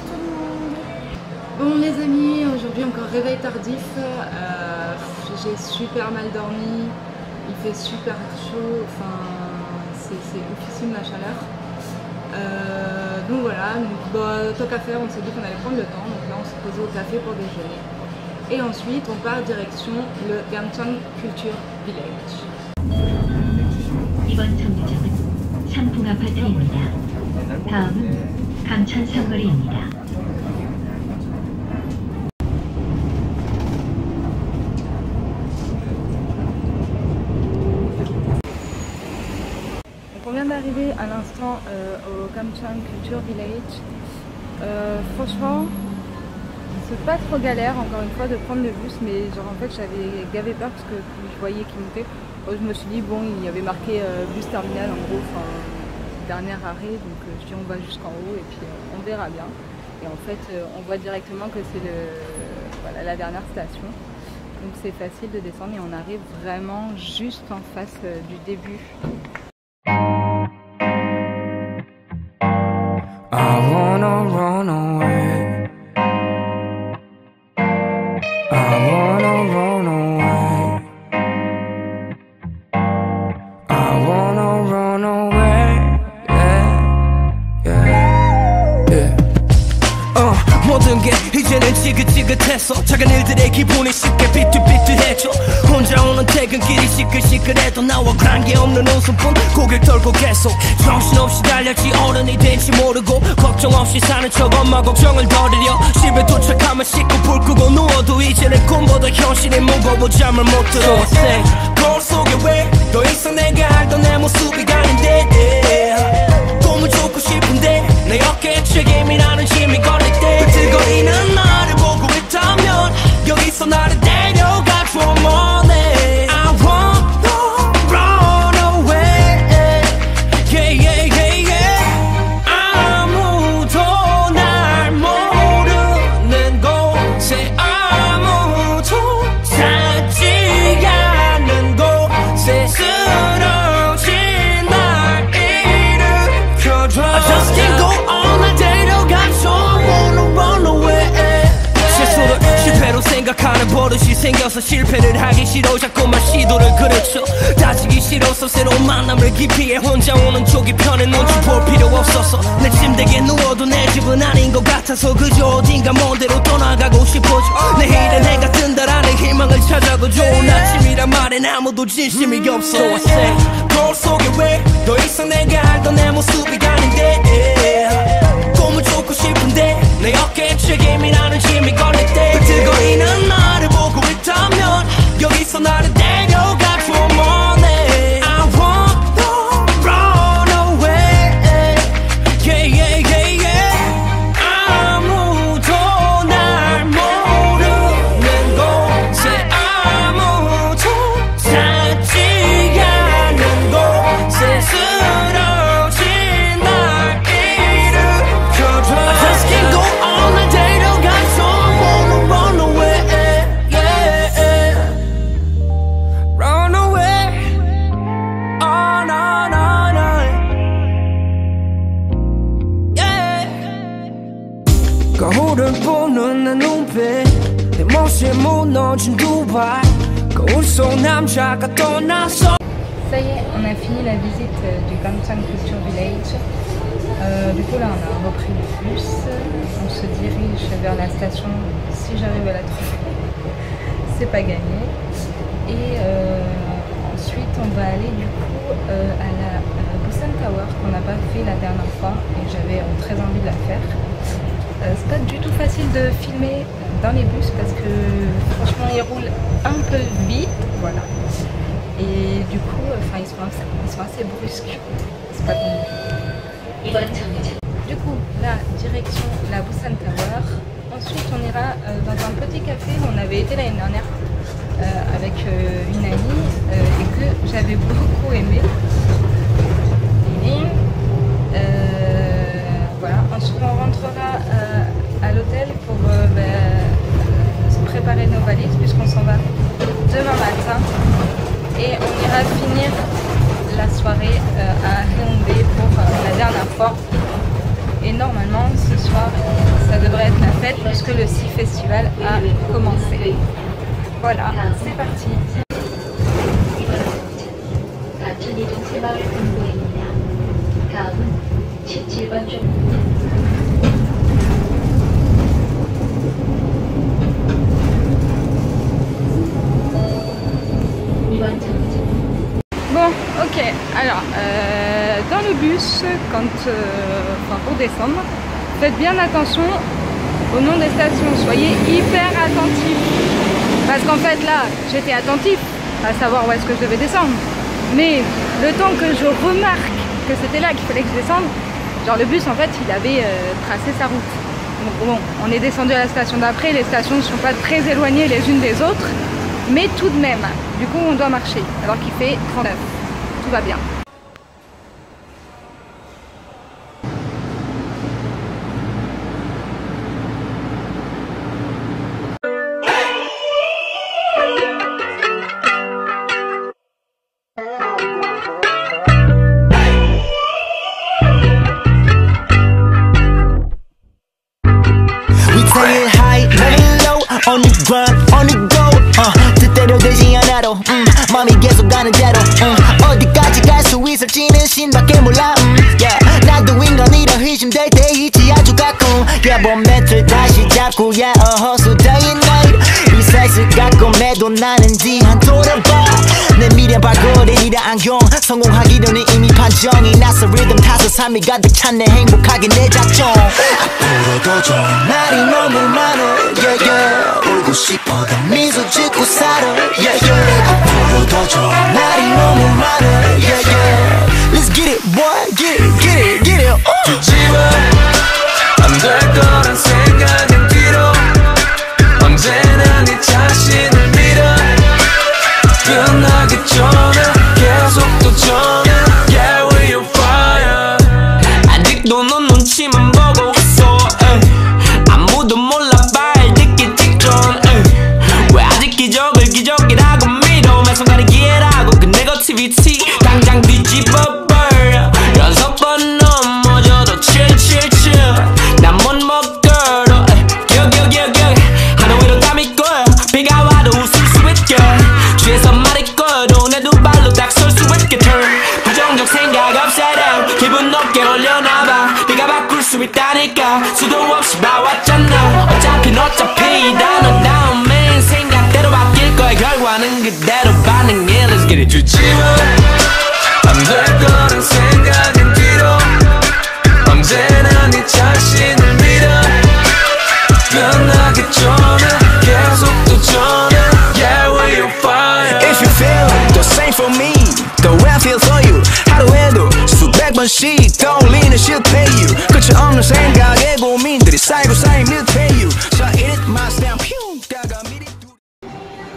tout le monde. Bon les amis, aujourd'hui encore réveil tardif, j'ai super mal dormi, il fait super chaud, enfin c'est oufissime la chaleur. Donc voilà, tant qu'à faire, on s'est dit qu'on allait prendre le temps, donc là on s'est posé au café pour déjeuner. Et ensuite on part direction le Gamcheon Culture Village. 이번 정류장은 삼풍 아파트입니다. 다음은 감천 삼거리입니다. On vient d'arriver à l'instant au Gamcheon Culture Village. Franchement, c'est pas trop galère encore une fois de prendre le bus, mais genre en fait j'avais gavé peur parce que je voyais qu'il montait. Je me suis dit bon, il y avait marqué bus terminal en gros, enfin dernier arrêt, donc je dis on va jusqu'en haut et puis on verra bien. Et en fait on voit directement que c'est voilà, la dernière station, donc c'est facile de descendre et on arrive vraiment juste en face du début. I wanna run away. I wanna run away. I wanna run away. Yeah. 모든 게 이제는 지긋지긋해서 작은 일들의 기분이 쉽게 비뚤비뚤해져. 혼자 오는 퇴근길이 시끌시끌해도 나와 관계없는 웃음뿐 고개를 떨고 계속 정신없이 달렸지. 어른이 된지 모르고 걱정 없이 사는 척 엄마 걱정을 덜으려. 집에 도착하면 씻고 불 끄고 누워도 이제는 꿈보다 현실이 무거워 잠을 못 들어. So I say 거울 속에 왜 더 이상 내가 알던 내 모습이 가는데 꿈을 쫓고 싶은데 내 어깨에 책임이라는 짐이 걸릴 때 비틀거리는 나를 보고 있다면 여기서 나를 데려가줘 money. I wanna run away. Yeah, yeah, yeah, yeah. 아무도 날 모르는 곳에 아무도 찾지 않는 곳에 쓰러진 날 일으켜줘. I just can't go on. 날 데려가줘. I wanna run away. 실수를 실패로 생각하는 버릇이 생겨서 실패를 하기 싫어 자꾸만 시도를 그르쳐. 다지기 싫어서 새로운 만남을 기피해 혼자 오는 쪽이 편해. 눈치 볼 필요 없어서 내 침대에 누워도 내 집은 아닌 것 같아서 그저 어딘가 먼 데로 떠나가고 싶어져. 내일은 해가 뜬다라는 희망을 찾아도 좋은 아침이란 말엔 아무도 진심이 없어. So I say 거울 속에 왜 더 이상 내가 알던 내 모습이 아닌데 꿈을 쫓고 싶은데 내 어깨에 책임이라는 짐이 걸릴 때 비틀거리는 나를 보고 있다면 여기서 나를 데려가줘 money. I wanna run away. Yeah, yeah, yeah, yeah. 아무도 날 모르는 곳에 아무도 찾지 않는 곳에 쓰러진 날 일으켜줘. I just can't go on. 날 데려가줘. Wanna run away. Yeah. Run away. Oh no, no, no. Yeah. 거울을 보는 내 눈빛 내 모습 무너진 두 발 거울 속 남자가 떠나서. Ça y est, on a fini la visite du Gamcheon Culture Village. Du coup là on a repris le bus, on se dirige vers la station si j'arrive à la trouver, c'est pas gagné. Et ensuite on va aller du coup à la Busan Tower qu'on n'a pas fait la dernière fois et j'avais très envie de la faire. C'est pas du tout facile de filmer dans les bus parce que franchement ils roulent un peu vite, voilà. Et du coup, ils sont assez brusques. C'est pas bon. Du coup, là, direction la Busan Tower. Ensuite, on ira dans un petit café où on avait été l'année dernière avec une amie et que j'avais beaucoup aimé. Et voilà. Ensuite, on rentrera à l'hôtel pour se préparer nos valises puisqu'on s'en va demain matin. Et on ira finir la soirée à Hyundai pour la dernière fois Et normalement, ce soir, ça devrait être la fête puisque le SEA Festival a commencé. Voilà, c'est parti. Bon, ok, alors dans le bus, pour descendre, faites bien attention au nom des stations, soyez hyper attentifs. Parce qu'en fait là, j'étais attentif à savoir où est-ce que je devais descendre. Mais le temps que je remarque que c'était là qu'il fallait que je descende, genre le bus en fait il avait tracé sa route. Donc bon, on est descendu à la station d'après, les stations ne sont pas très éloignées les unes des autres. Mais tout de même, du coup on doit marcher, alors qu'il fait 39. Tout va bien. On the grind, on the go 뜻대로 되지 않아도 마음이 계속 가는 대로 어디까지 갈 수 있을지는 신밖에 몰라 yeah. 나도 인간이라 의심될 때 있지 아주 가끔 yeah, 멘트 다시 잡고 yeah, hustle day and night 이 세상 가끔에도 나는 뒤안 돌아봐 내 미련 발걸음이라 안경 성공하기 전에 이미 판정이 났어 리듬 타서 삶이 가득 찬 내 행복하게 내 작정 앞으로도 좋은 날이 너무 많아 yeah, yeah. 울고 싶어도 미소 짓고 살아 yeah, yeah. 앞으로도 좋은 날이 너무 많아 yeah, yeah. Let's get it boy get it get it get it 뒤집어 안 될 거란 생각은 뒤로 언제나 네 자신을 믿어 끝나기 전에 계속 도전해 Yeah we on fire 아직도 넌 눈치만 보고 있어 아무도 몰라 발 딛기 직전 왜 아직 기적이라고 믿어 매 순간에 기회라고 근데 거치비치 당장 뒤집어 버려 연속 번 넘어져도 칠칠칠 난 못 먹어도 기억 하늘 위로 담을 거야 비가 와도 웃을 수 있게 취해서 말할 거도 내 두 발로 딱 설 수 있게 turn 부정적 생각 upside down 기분 높게 올려놔봐 네가 바꿀 수 있다니까 수도 없이 봐왔잖아 어차피 다른 다음엔 생각대로 바뀔 거야 결과는 그대로 반응해 Let's get it 뒤집어 안 될 거란 생각은 뒤로 언제나 네 자신을 믿어 끝나기 전에 계속 도전해 Yeah we on fire If you feel the same for me the way I feel for you 하루에도 수백 번씩 떠올리는 실패 you 끝이 없는 생각에 고민들이 쌓이고 밀폐 you So it must down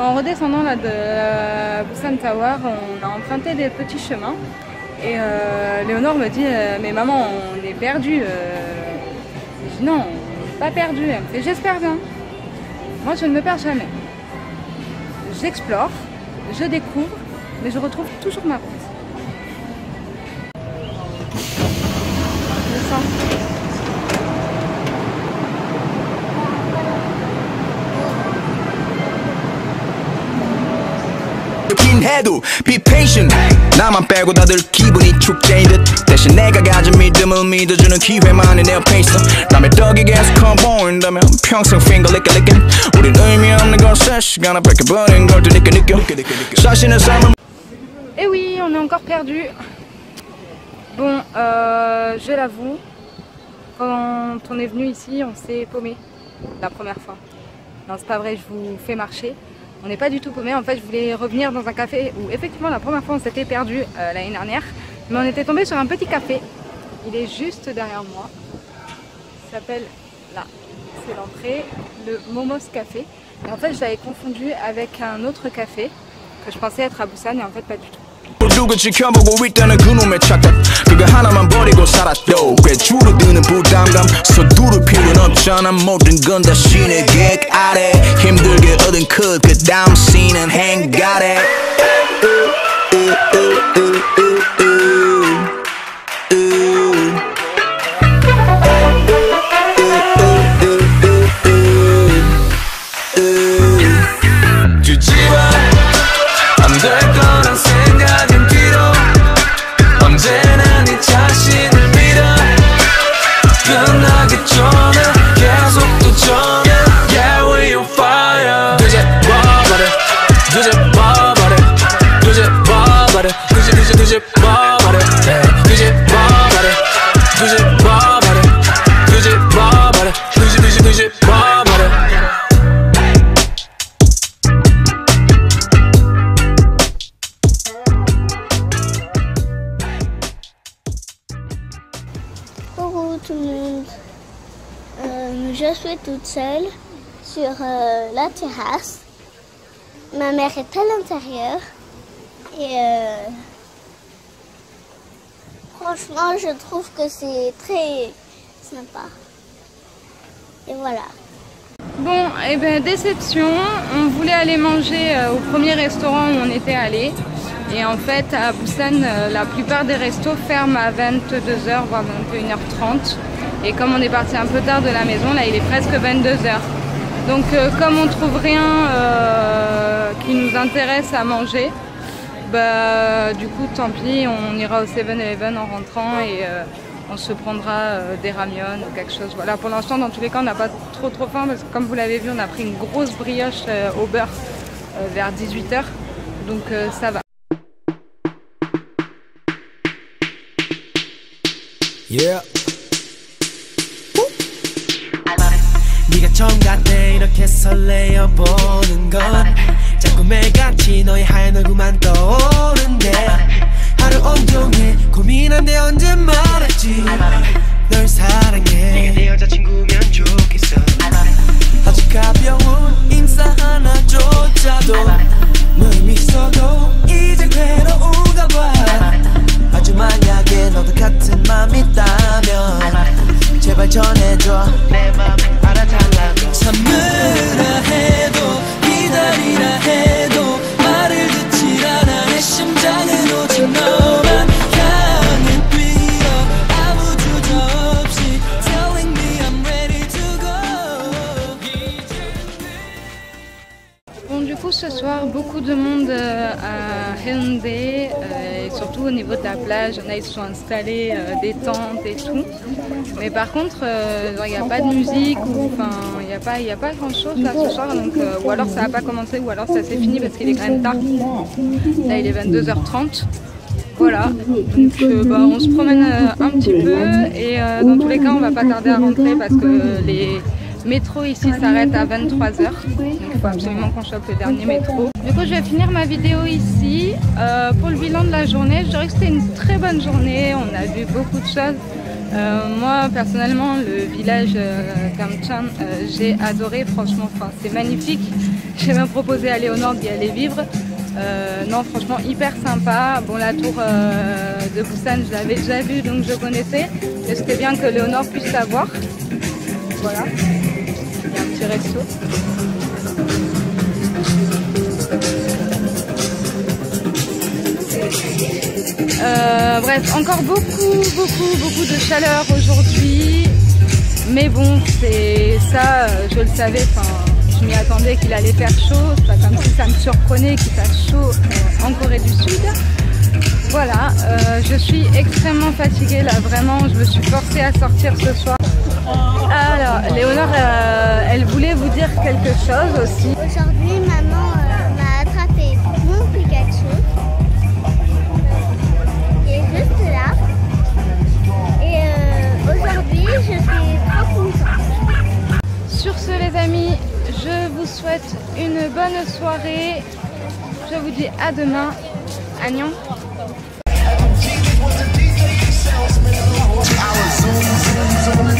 En redescendant là de Busan Tower, on a emprunté des petits chemins et Léonore me dit mais maman on est perdu. Je dis non, on n'est pas perdu. Elle me fait j'espère bien. Moi je ne me perds jamais. J'explore, je découvre, mais je retrouve toujours ma route. Je sens. 긴 해도 be patient 나만 빼고 다들 기분이 축제인 듯 대신 내가 가진 믿음을 믿어주는 기회만이 내 옆에 있어 남의 떡이 계속 커 보인다면 평생 finger licking 우린 의미 없는 것에 시간을 뺏겨버린 걸 또 느껴 자신의 삶을 Et oui, on est encore perdu. Bon, je l'avoue, quand on est venu ici, on s'est paumé la première fois. Non, c'est pas vrai, je vous fais marcher. On n'est pas du tout paumé. En fait, je voulais revenir dans un café où effectivement la première fois on s'était perdu l'année dernière. Mais on était tombé sur un petit café. Il est juste derrière moi. Il s'appelle là. C'est l'entrée, le Momos Café. Et en fait, je l'avais confondu avec un autre café que je pensais être à Busan et en fait pas du tout. 누구 지켜보고 있다는 그놈의 착각 그거 하나만 버리고 살았도 꽤 줄어드는 부담감 서두를 필요는 없잖아 모든 건 다 신의 계획 아래 힘들게 얻은 그 다음 씬은 행가래 뒤집어버려 뒤집어버려 뒤집어버려 뒤집어버려 뒤집어버려 뒤집어버려. Coucou tout le monde, je suis toute seule sur la terrasse. Ma mère est à l'intérieur et franchement je trouve que c'est très sympa. Et voilà. Bon, et ben déception, on voulait aller manger au premier restaurant où on était allé. Et en fait, à Busan, la plupart des restos ferment à 22h, voire 21h30. Et comme on est parti un peu tard de la maison, là il est presque 22h. Donc comme on trouve rien qui nous intéresse à manger, bah du coup tant pis, on ira au 7-Eleven en rentrant et on se prendra des ramyeon ou quelque chose. Voilà, pour l'instant dans tous les cas on n'a pas trop faim parce que comme vous l'avez vu on a pris une grosse brioche au beurre vers 18h. Donc ça va. Yeah. 네가 처음 같아 이렇게 설레어 보는 건 자꾸 매일같이 너의 하얀 얼굴만 떠오른대 하루 온종일 고민한데 언제 말했지 널 사랑해 네가 내 여자친구면 좋겠어 아주 가벼운 인사 하나조차도 너의 미소도 이제 괴로운가 봐 아주 만약에 너도 같은 맘 있다면 제발 전해줘 내 맘 알아달라고 참으라 해도 기다리라 해도 말을 듣질 않아 내 심장은 오직 너만 향해 뛰어 아무 주저 없이 telling me I'm ready to go. Bon, du coup ce soir beaucoup de monde à Haeundae et surtout au niveau de la plage, il y en a ils se sont installés des tentes et tout. Mais par contre il n'y a pas de musique ou enfin il n'y a pas grand chose là ce soir donc ou alors ça n'a pas commencé ou alors ça s'est fini parce qu'il est quand même tard. Là il est 22h30. Voilà, donc bah, on se promène un petit peu et dans tous les cas on va pas tarder à rentrer parce que les métros ici s'arrêtent à 23h, donc il faut absolument qu'on chope le dernier métro. Du coup je vais finir ma vidéo ici. Pour le bilan de la journée, je dirais que c'était une très bonne journée, on a vu beaucoup de choses. Moi personnellement le village Gamcheon j'ai adoré, franchement c'est magnifique. J'ai même proposé à Léonore d'y aller vivre. Non franchement hyper sympa. Bon la tour de Busan je l'avais déjà vue donc je connaissais. Et c'était bien que Léonore puisse la voir. Voilà. Il y a un petit resto. Bref, encore beaucoup de chaleur aujourd'hui. Mais bon, c'est ça, je le savais, je m'y attendais qu'il allait faire chaud. C'est pas comme si ça me surprenait qu'il fasse chaud en Corée du Sud. Voilà, je suis extrêmement fatiguée là, vraiment, je me suis forcée à sortir ce soir. Alors, Léonore, elle voulait vous dire quelque chose aussi. Aujourd'hui, maman m'a attrapé mon Pikachu. Il est juste là. Et aujourd'hui, je suis trop contente. Sur ce, les amis, je vous souhaite une bonne soirée. Je vous dis à demain. Annyeong. I was zoom, zoom, zoom.